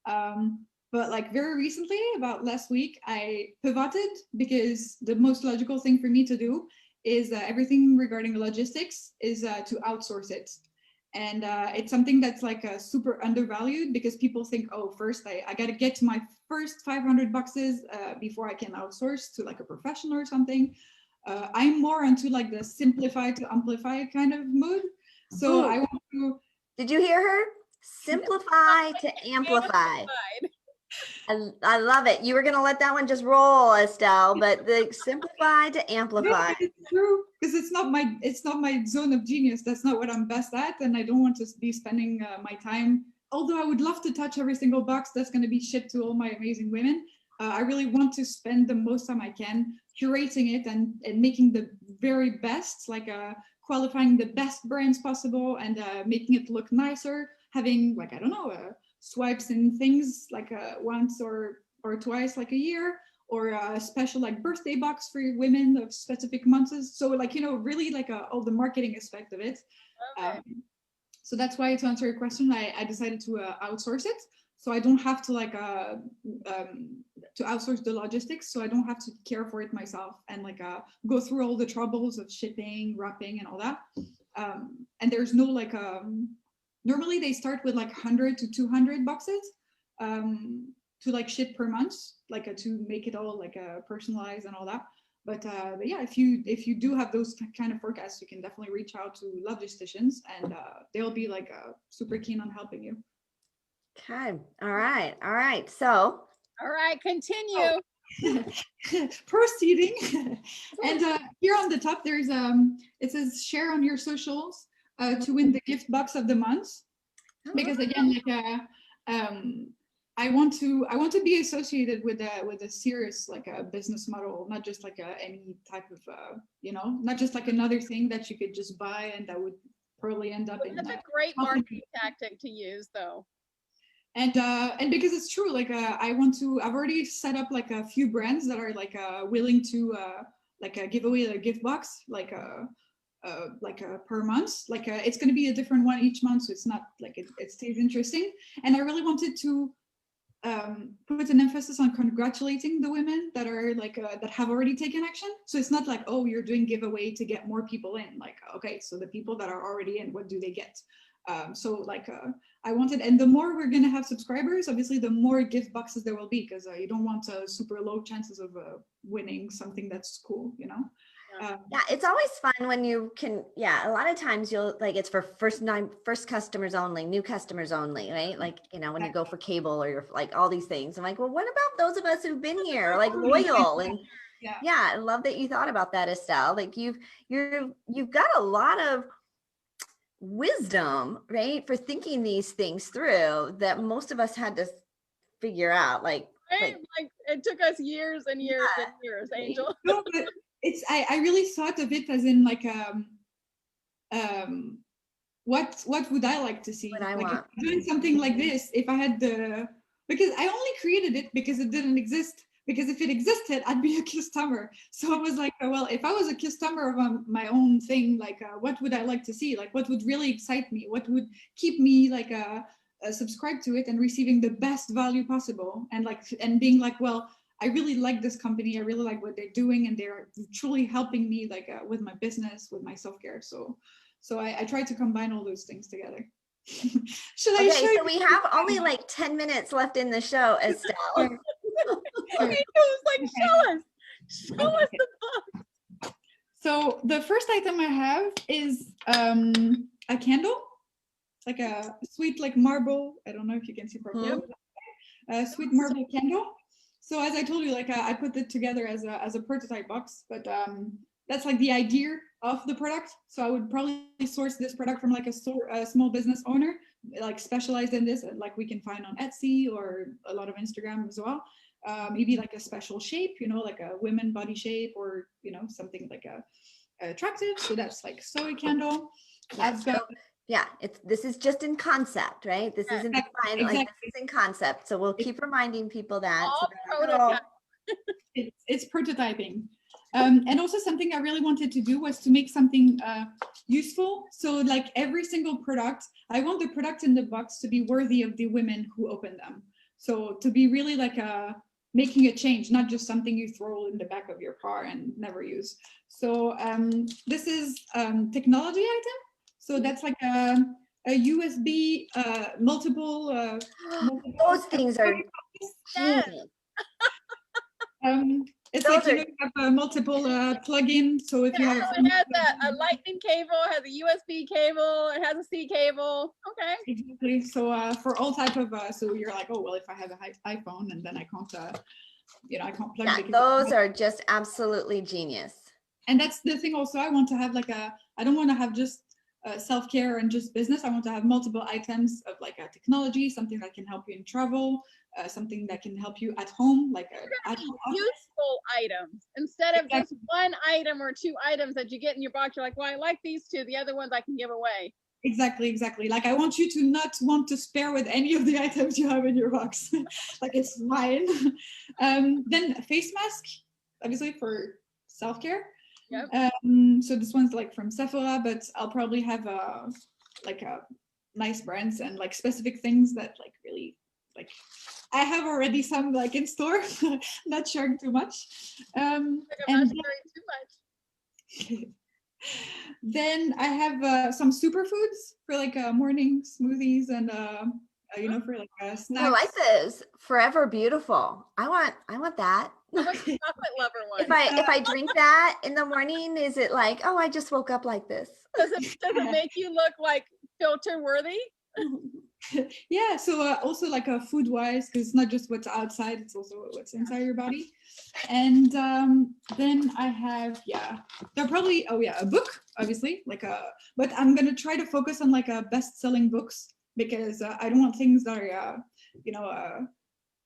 But like very recently, about last week, I pivoted, because the most logical thing for me to do is everything regarding logistics is to outsource it. And it's something that's like super undervalued, because people think, oh, first I got to get to my first 500 boxes before I can outsource to like a professional or something. I'm more into like the simplify to amplify kind of mood. So I want to. Did you hear her? Simplify to amplify. I love it. You were going to let that one just roll, Estelle, but the simplify to amplify. No, it's true, because it's not my zone of genius. That's not what I'm best at, and I don't want to be spending my time. Although I would love to touch every single box that's going to be shipped to all my amazing women, I really want to spend the most time I can curating it and making the very best, like qualifying the best brands possible, and making it look nicer. Having like, I don't know, swipes and things like once or twice like a year, or a special like birthday box for women of specific months. So like, really like all the marketing aspect of it. So that's why, to answer your question, I decided to outsource it. So I don't have to like to outsource the logistics. So I don't have to care for it myself and like go through all the troubles of shipping, wrapping, and all that. And there's no like normally they start with like 100 to 200 boxes to like ship per month, like to make it all like personalized and all that. But yeah, if you do have those kind of forecasts, you can definitely reach out to logisticians, and they'll be like super keen on helping you. Okay. All right. So. All right, continue. Proceeding. And here on the top, there's it says share on your socials to win the gift box of the month. Because again, like I want to be associated with a serious like a business model, not just like any type of not just like another thing that you could just buy and that would probably end up in. That's a great marketing tactic to use, though. And because it's true, like I've already set up like a few brands that are like willing to like give away a gift box, like per month. Like it's going to be a different one each month, so it's not like it stays interesting. And I really wanted to put an emphasis on congratulating the women that are like that have already taken action. So it's not like, oh, you're doing giveaway to get more people in. Like, okay, so the people that are already in, what do they get? So like I wanted, and the more we're gonna have subscribers, obviously the more gift boxes there will be, because you don't want super low chances of winning something that's cool, you know. Yeah, it's always fun when you can. Yeah, a lot of times you'll like it's for first customers only, new customers only, right? Like, you know, when you go for cable or you're like all these things. I'm like, well, what about those of us who've been here, like loyal? And yeah, I love that you thought about that, Estelle. Like you've got a lot of wisdom, right, for thinking these things through that most of us had to figure out. Like it took us years and years and years, Angel. No, but it's I really thought of it as in like what would I like to see? What I like want. doing something like this, if I had because I only created it because it didn't exist. Because if it existed, I'd be a customer. So I was like, well, if I was a customer of my own thing, like what would I like to see? Like what would really excite me? What would keep me like subscribed to it and receiving the best value possible? And being like, well, I really like this company. I really like what they're doing, and they're truly helping me like with my business, with my self-care. So I try to combine all those things together. Should I show you? So we have only like 10 minutes left in the show, Estelle. It was like, show us the book. So the first item I have is a candle. It's like a sweet, like marble. I don't know if you can see properly. A sweet marble candle. So as I told you, like I put it together as a prototype box, but that's like the idea of the product. So I would probably source this product from like a small business owner, like specialized in this, like we can find on Etsy or a lot of Instagram as well. Maybe like a special shape, you know, like a women body shape, or you know, something like attractive. So that's like soy candle. I've got this is just in concept, right? This isn't final, like this is in concept. So we'll keep reminding people that. It's prototyping. And also something I really wanted to do was to make something useful. So like every single product, I want the product in the box to be worthy of the women who open them. So to be really like making a change, not just something you throw in the back of your car and never use. So this is technology item. So that's like a USB multiple. Those things are genius. It's those like, you have multiple plug-in. So if you have, it has a lightning cable, it has a USB cable, it has a C cable. Okay. Exactly. So for all type of, so you're like, oh well, if I have an iPhone and then I can't, I can't plug. Yeah, those are just absolutely genius. And that's the thing. Also, I want to have like I don't want to have just self-care and just business. I want to have multiple items of like a technology, something that can help you in travel. Something that can help you at home, like useful items instead of just one item or two items that you get in your box. You're like, well, I like these two. The other ones I can give away. Exactly. Like I want you to not want to spare with any of the items you have in your box. Like it's mine. Then a face mask, obviously for self-care. Yep. So this one's like from Sephora, but I'll probably have like nice brands and like specific things that like really like. I have already some like in store, not sharing too much. I'm not sharing too much. Then I have some superfoods for like morning smoothies and for like snacks. I like those. Forever Beautiful. I want that. I'm a chocolate lover one. If I drink that in the morning, is it like, oh, I just woke up like this? Does it make you look like filter worthy? Yeah, so also like food wise, because it's not just what's outside, it's also what's inside your body. And then I have they're probably a book, obviously, like but I'm gonna try to focus on like best-selling books, because I don't want things that are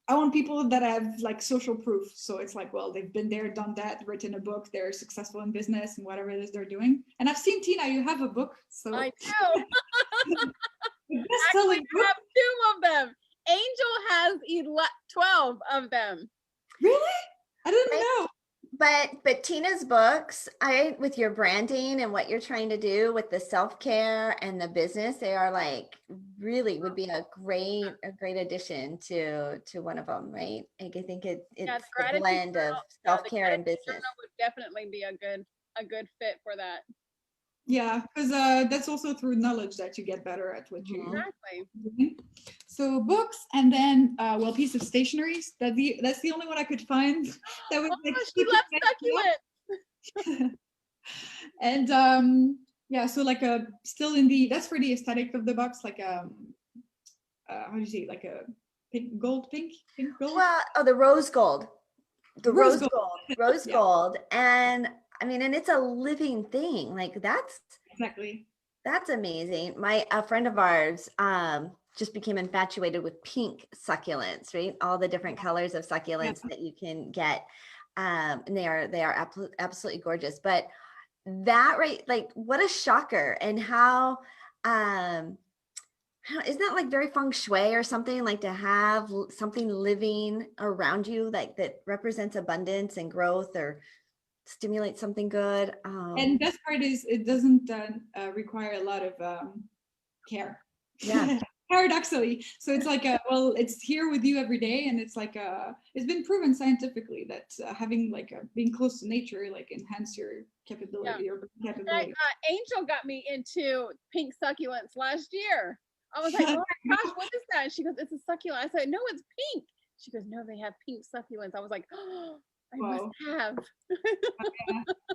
I want people that have like social proof. So it's like, well, they've been there, done that, written a book, they're successful in business and whatever it is they're doing. And I've seen, Tina, you have a book. So I do. Actually, best-selling I book. have 2 of them. Angel has 12 of them. Really? I didn't Right. know. But Tina's books, with your branding and what you're trying to do with the self-care and the business, they are like really would be a great addition to one of them, right? Like I think Yeah, it's the the gratitude blend of journal. Yeah, the self-care and gratitude business. journal would definitely be a good fit for that. Yeah, because that's also through knowledge that you get better at what you Exactly. doing. So books, and then well, piece of stationery. That's the only one I could find that was like Oh, she loves succulent. and yeah, so like a still in the that's for the aesthetic of the box, like how do you say, like a pink gold, pink gold, Well, oh, the rose gold, rose gold. rose Yeah, gold, and I mean, and it's a living thing. Like exactly. that's amazing. A friend of ours just became infatuated with pink succulents, right? All the different colors of Yeah. succulents that you can get. And they are absolutely gorgeous. But that, right, like what a shocker. And um isn't that like very feng shui or something, like to have something living around you like that represents abundance and growth or stimulates something good. And best part is it doesn't require a lot of care. Yeah. Paradoxically, so it's like well, it's here with you every day, and it's like it's been proven scientifically that having like being close to nature like enhance your capability, Yeah. your In fact, capability. Angel got me into pink succulents last year. I was like, oh my gosh, what is that? She goes, it's a succulent. I said, no, it's pink. She goes, no, they have pink succulents. I was like, oh, I must Wow. have.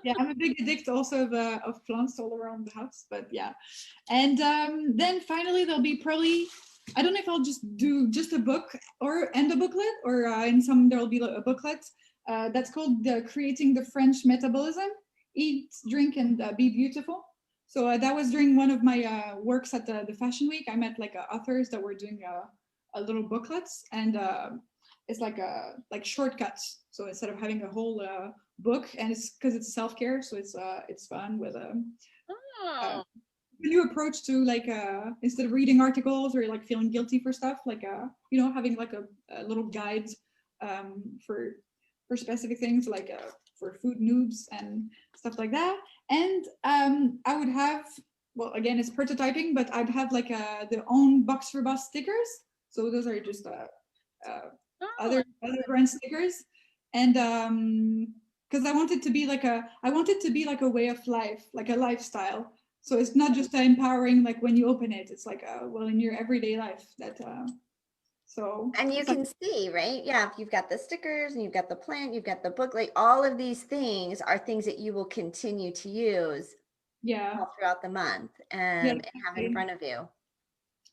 Yeah, I'm a big addict also of plants all around the house, but yeah. And then finally there'll be probably, I don't know if I'll just do just a book or and a booklet, or in some there'll be a booklet that's called Creating the French Metabolism: Eat, Drink, and Be Beautiful. So that was during one of my works at the Fashion Week. I met like authors that were doing a little booklets, and it's like like shortcuts. So instead of having a whole book, and it's because it's self-care, so it's fun with Oh, a new approach to like instead of reading articles or like feeling guilty for stuff, like you know, having like a little guide um, for for specific things, like for food noobs and stuff like that. And I would have, well, again, it's prototyping, but I'd have like the own Box for Boss stickers. So those are just oh, other brand stickers, and because I want it to be like a way of life, like a lifestyle. So it's not just empowering like when you open it, it's like well, in your everyday life that so And you it's like, can see, right? Yeah, if you've got the stickers and you've got the plant, you've got the book, like all of these things are things that you will continue to use yeah, all throughout the month yeah, and have in exactly. front of you.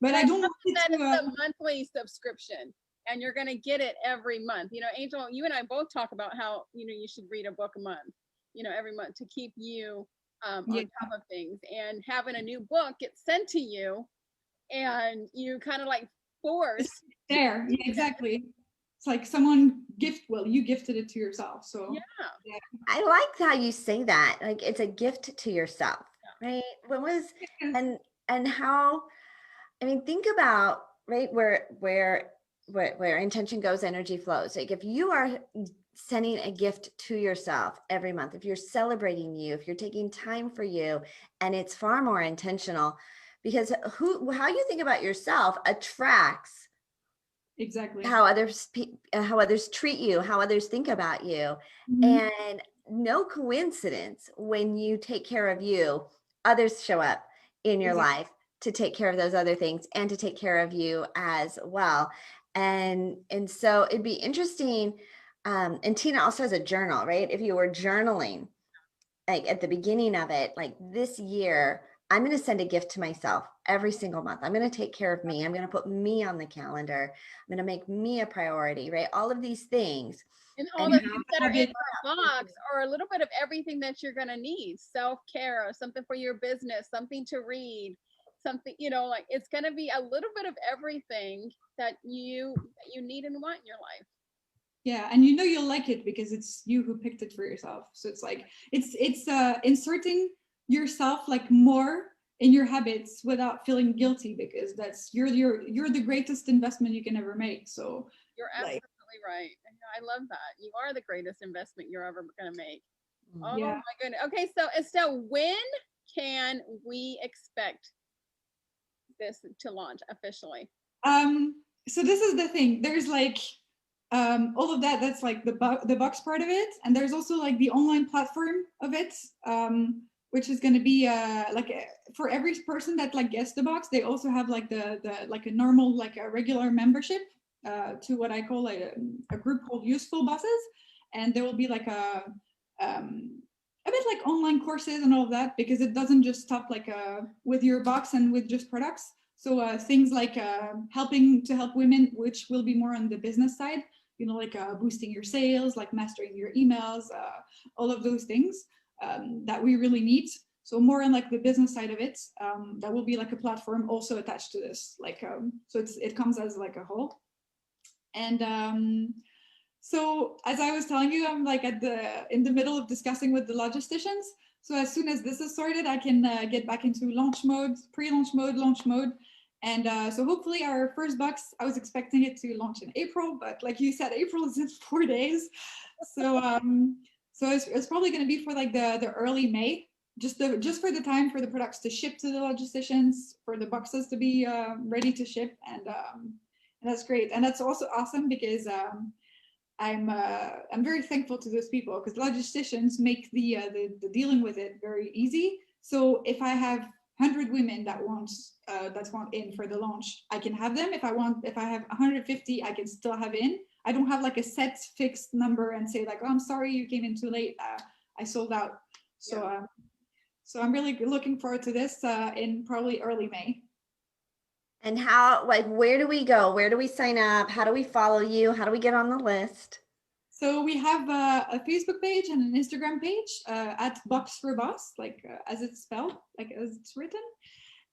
But and I I don't love want it that to it's a monthly subscription and you're going to get it every month. You know, Angel, you and I both talk about how, you know, you should read a book a month, you know, every month to keep you on yeah, top of things, and having a new book get sent to you and you kind of like it's force to there, yeah, read it. exactly. It's like someone well, you gifted it to yourself, so Yeah. yeah. I like how you say that. Like it's a gift to yourself, right? When was and and how I mean, think about right where intention goes, energy flows. Like if you are sending a gift to yourself every month, if you're celebrating you, if you're taking time for you, and it's far more intentional, because how you think about yourself attracts Exactly. how others treat you, how others think about you. Mhm. And no coincidence when you take care of you, others show up in your Exactly. life to take care of those other things and to take care of you as well. And so it'd be interesting. And Tina also has a journal, right? If you were journaling like at the beginning of it, like this year, I'm going to send a gift to myself every single month. I'm going to take care of me. I'm going to put me on the calendar. I'm going to make me a priority, right? All of these things. And all And the how things that are in her box are a little bit of everything that you're going to need. Self-care, something for your business, something to read, something, like it's going to be a little bit of everything that you need and want in your life. Yeah, and you'll like it because it's you who picked it for yourself. So it's like it's inserting yourself like more in your habits without feeling guilty, because that's you're the greatest investment you can ever make. So you're absolutely right. I love that. You are the greatest investment you're ever going to make. Oh yeah. my goodness. Okay, so Estelle, when can we expect this to launch officially? So this is the thing. There's like all of that's like the box part of it, and there's also like the online platform of it, which is going to be for every person that like gets the box, they also have like the like a normal like a regular membership to what I call like a group called Useful Bosses, and there will be like a bit like online courses and all of that, because it doesn't just stop like with your box and with just products. So things like helping to help women, which will be more on the business side, like boosting your sales, like mastering your emails, all of those things that we really need. So more on like the business side of it, that will be like a platform also attached to this. Like, so it comes as like a whole. And so as I was telling you, I'm like in the middle of discussing with the logisticians. So as soon as this is sorted, I can get back into launch mode, pre-launch mode, launch mode. And so hopefully our first box, I was expecting it to launch in April, but like you said, April is in 4 days. So so it's probably going to be for like the early May, just for the time for the products to ship to the logisticians, for the boxes to be ready to ship. And that's great. And that's also awesome because I'm very thankful to those people, because logisticians make the dealing with it very easy. So if I have 100 women that want in for the launch, I can have them. If I have 150, I can still have in. I don't have like a set fixed number and say like, oh, I'm sorry, you came in too late. I sold out. So so I'm really looking forward to this in probably early May. And where do we go? Where do we sign up? How do we follow you? How do we get on the list? So we have a Facebook page and an Instagram page at Box for Boss, like as it's spelled, like as it's written.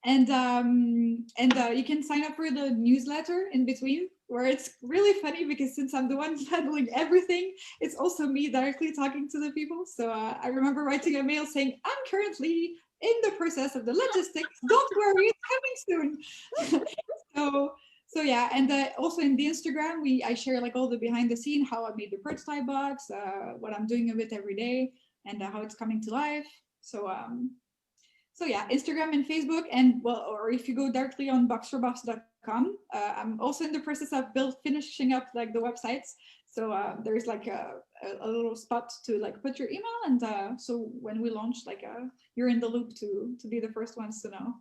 And you can sign up for the newsletter in between, where it's really funny because since I'm the one handling everything, it's also me directly talking to the people. So I remember writing a mail saying, I'm currently in the process of the logistics. Don't worry, it's coming soon. So yeah, and also in the Instagram, I share like all the behind the scene, how I made the prototype box, what I'm doing of it every day, and how it's coming to life. So yeah, Instagram and Facebook, and or if you go directly on boxforboss.com, I'm also in the process of finishing up like the websites. So there's like a little spot to like put your email, and so when we launch, like you're in the loop to be the first ones to know.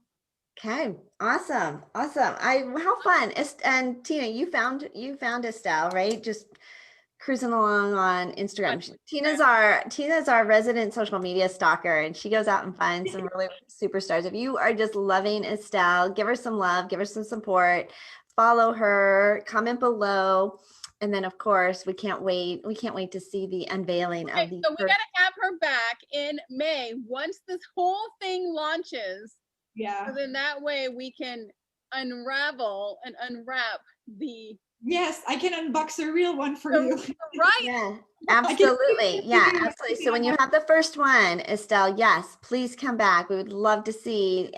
Okay, awesome. How fun. And Tina, you found Estelle, right? Just cruising along on Instagram. Tina's our resident social media stalker, and she goes out and finds some really superstars. If you are just loving Estelle, give her some love, give her some support, follow her, comment below. And then of course we can't wait to see the unveiling of the. So we got to have her back in May once this whole thing launches. Yeah. So then that way we can unravel and unwrap the. Yes, I can unbox a real one for you. Right. Yeah, absolutely. Yeah, absolutely. So when you have the first one, Estelle, yes, please come back. We would love to see,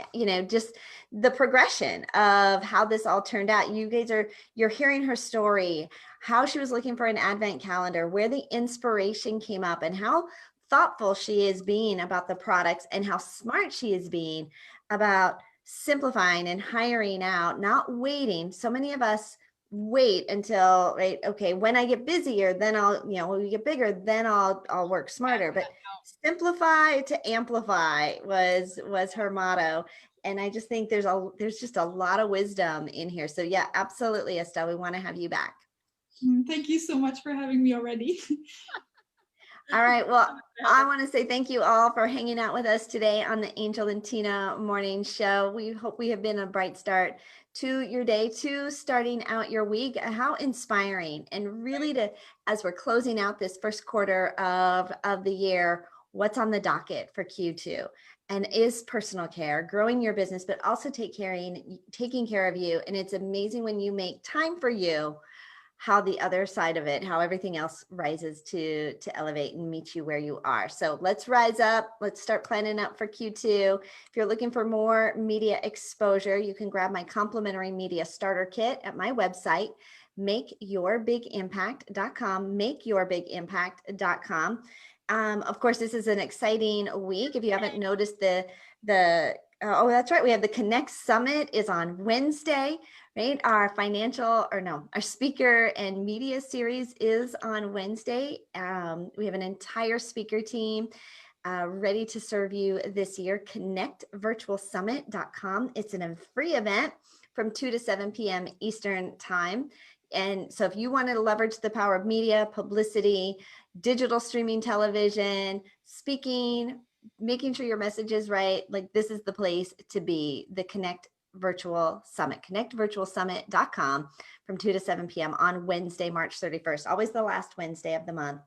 just the progression of how this all turned out. You're hearing her story, how she was looking for an advent calendar, where the inspiration came up, and how thoughtful she is being about the products, and how smart she is being about simplifying and hiring out, not waiting. So many of us wait until, right, okay, when I get busier, then I'll, when we get bigger, then I'll work smarter. But simplify to amplify was her motto. And I just think there's just a lot of wisdom in here. So yeah, absolutely, Estelle, we want to have you back. Thank you so much for having me already. All right. Well, I want to say thank you all for hanging out with us today on the Angel and Tina Morning Show. We hope we have been a bright start to your day, to starting out your week. How inspiring. And really as we're closing out this first quarter of the year, what's on the docket for Q2? and is personal care, growing your business, but also taking care of you. And it's amazing when you make time for you, how the other side of it, how everything else rises to elevate and meet you where you are. So let's rise up. Let's start planning up for Q2. If you're looking for more media exposure, you can grab my complimentary media starter kit at my website, makeyourbigimpact.com, makeyourbigimpact.com. Of course, this is an exciting week. If you haven't noticed oh, that's right. We have the Connect Summit is on Wednesday, right? Our speaker and media series is on Wednesday. We have an entire speaker team ready to serve you this year. ConnectVirtualSummit.com. It's a free event from 2 to 7 p.m. Eastern time. And so if you want to leverage the power of media, publicity, digital streaming television, speaking, making sure your message is right, like this is the place to be. The Connect Virtual Summit, connectvirtualsummit.com from 2 to 7 p.m. on Wednesday, March 31st, always the last Wednesday of the month.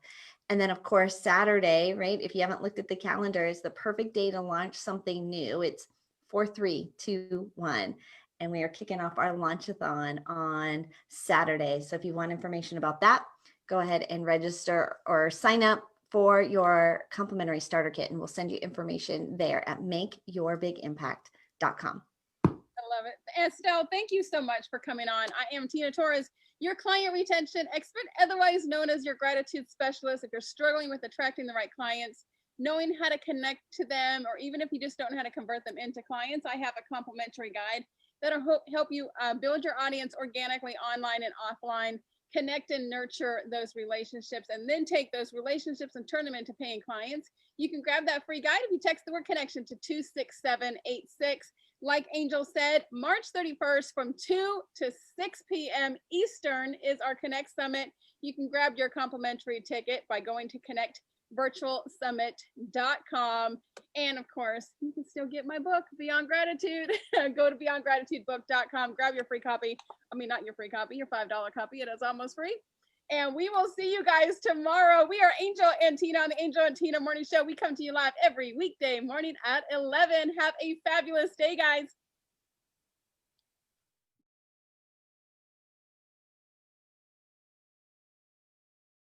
And then of course, Saturday, right? If you haven't looked at the calendar, is the perfect day to launch something new. It's 4, 3, 2, 1. And we are kicking off our launchathon on Saturday. So if you want information about that, go ahead and register or sign up for your complimentary starter kit, and we'll send you information there at makeyourbigimpact.com. I love it. Estelle, thank you so much for coming on. I am Tina Torres, your client retention expert, otherwise known as your gratitude specialist. If you're struggling with attracting the right clients, knowing how to connect to them, or even if you just don't know how to convert them into clients, I have a complimentary guide that'll help you build your audience organically online and offline, connect and nurture those relationships, and then take those relationships and turn them into paying clients. You can grab that free guide if you text the word connection to 26786. Like Angel said, March 31st from 2 to 6 p.m. Eastern is our Connect Summit. You can grab your complimentary ticket by going to connectvirtualsummit.com. And of course, you can still get my book, Beyond Gratitude. Go to beyondgratitudebook.com, grab your free copy. I mean, not your free copy, your $5 copy. It is almost free. And we will see you guys tomorrow. We are Angel and Tina on the Angel and Tina Morning Show. We come to you live every weekday morning at 11. Have a fabulous day, guys.